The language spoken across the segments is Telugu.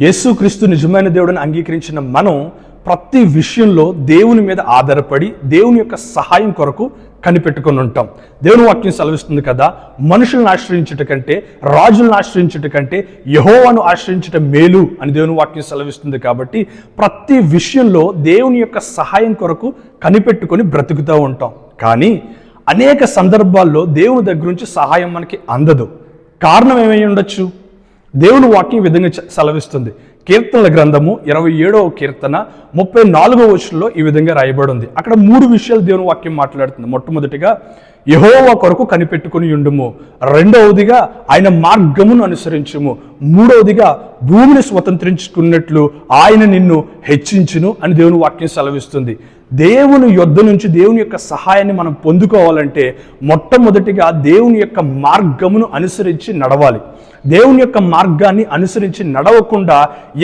యేసుక్రీస్తు నిజమైన దేవుడిని అంగీకరించిన మనం ప్రతి విషయంలో దేవుని మీద ఆధారపడి దేవుని యొక్క సహాయం కొరకు కనిపెట్టుకొని ఉంటాం. దేవుని వాక్యం సెలవిస్తుంది కదా, మనుషులను ఆశ్రయించుట కంటే రాజులను ఆశ్రయించుట కంటే యెహోవాను ఆశ్రయించుట మేలు అని దేవుని వాక్యం సెలవిస్తుంది. కాబట్టి ప్రతి విషయంలో దేవుని యొక్క సహాయం కొరకు కనిపెట్టుకొని బ్రతుకుతూ ఉంటాం. కానీ అనేక సందర్భాల్లో దేవుని దగ్గర నుంచి సహాయం మనకి అందదు. కారణం ఏమై ఉండొచ్చు? దేవుని వాక్యం ఈ విధంగా సెలవిస్తుంది. కీర్తనల గ్రంథము 27వ కీర్తన 34వ వచనంలో ఈ విధంగా రాయబడి ఉంది. అక్కడ 3 విషయాలు దేవుని వాక్యం మాట్లాడుతుంది. మొట్టమొదటిగా యెహోవా కొరకు కనిపెట్టుకుని ఉండుము, రెండవదిగా ఆయన మార్గమును అనుసరించుము, మూడవదిగా భూమిని స్వతంత్రించుకున్నట్లు ఆయన నిన్ను హెచ్చించును అని దేవుని వాక్యం సెలవిస్తుంది. దేవుని యొద్ద నుంచి దేవుని యొక్క సహాయాన్ని మనం పొందుకోవాలంటే మొట్టమొదటిగా దేవుని యొక్క మార్గమును అనుసరించి నడవాలి. దేవుని యొక్క మార్గాన్ని అనుసరించి నడవకుండా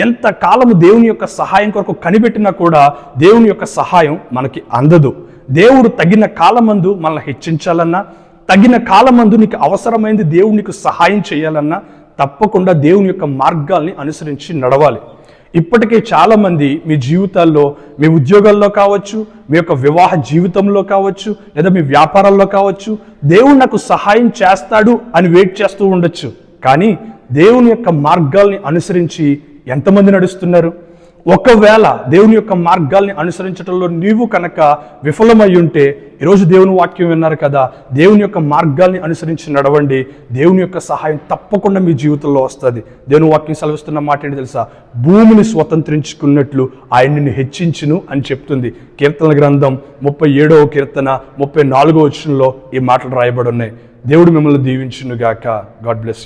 ఎంత కాలము దేవుని యొక్క సహాయం కొరకు కనిపెట్టినా కూడా దేవుని యొక్క సహాయం మనకి అందదు. దేవుడు తగిన కాలమందు మనల్ని హెచ్చించాలన్నా, తగిన కాలమందు నీకు అవసరమైంది దేవుడు నీకు సహాయం చేయాలన్నా తప్పకుండా దేవుని యొక్క మార్గాల్ని అనుసరించి నడవాలి. ఇప్పటికే చాలామంది మీ జీవితాల్లో, మీ ఉద్యోగాల్లో కావచ్చు, మీ యొక్క వివాహ జీవితంలో కావచ్చు, లేదా మీ వ్యాపారాల్లో కావచ్చు, దేవుడు నాకు సహాయం చేస్తాడు అని వెయిట్ చేస్తూ ఉండొచ్చు. కానీ దేవుని యొక్క మార్గాల్ని అనుసరించి ఎంతమంది నడుస్తున్నారు? ఒకవేళ దేవుని యొక్క మార్గాల్ని అనుసరించడంలో నీవు కనుక విఫలమై ఉంటే, ఈరోజు దేవుని వాక్యం విన్నారు కదా, దేవుని యొక్క మార్గాల్ని అనుసరించి నడవండి. దేవుని యొక్క సహాయం తప్పకుండా మీ జీవితంలో వస్తుంది. దేవుని వాక్యం సెలవిస్తున్న మాట ఏంటి తెలుసా? భూమిని స్వతంత్రించుకున్నట్లు ఆయన నిన్ను హెచ్చించును అని చెప్తుంది. కీర్తనల గ్రంథం 37వ కీర్తన 34వ వచనంలో ఈ మాటలు రాయబడి ఉన్నాయి. దేవుడు మిమ్మల్ని దీవించును గాక. God bless.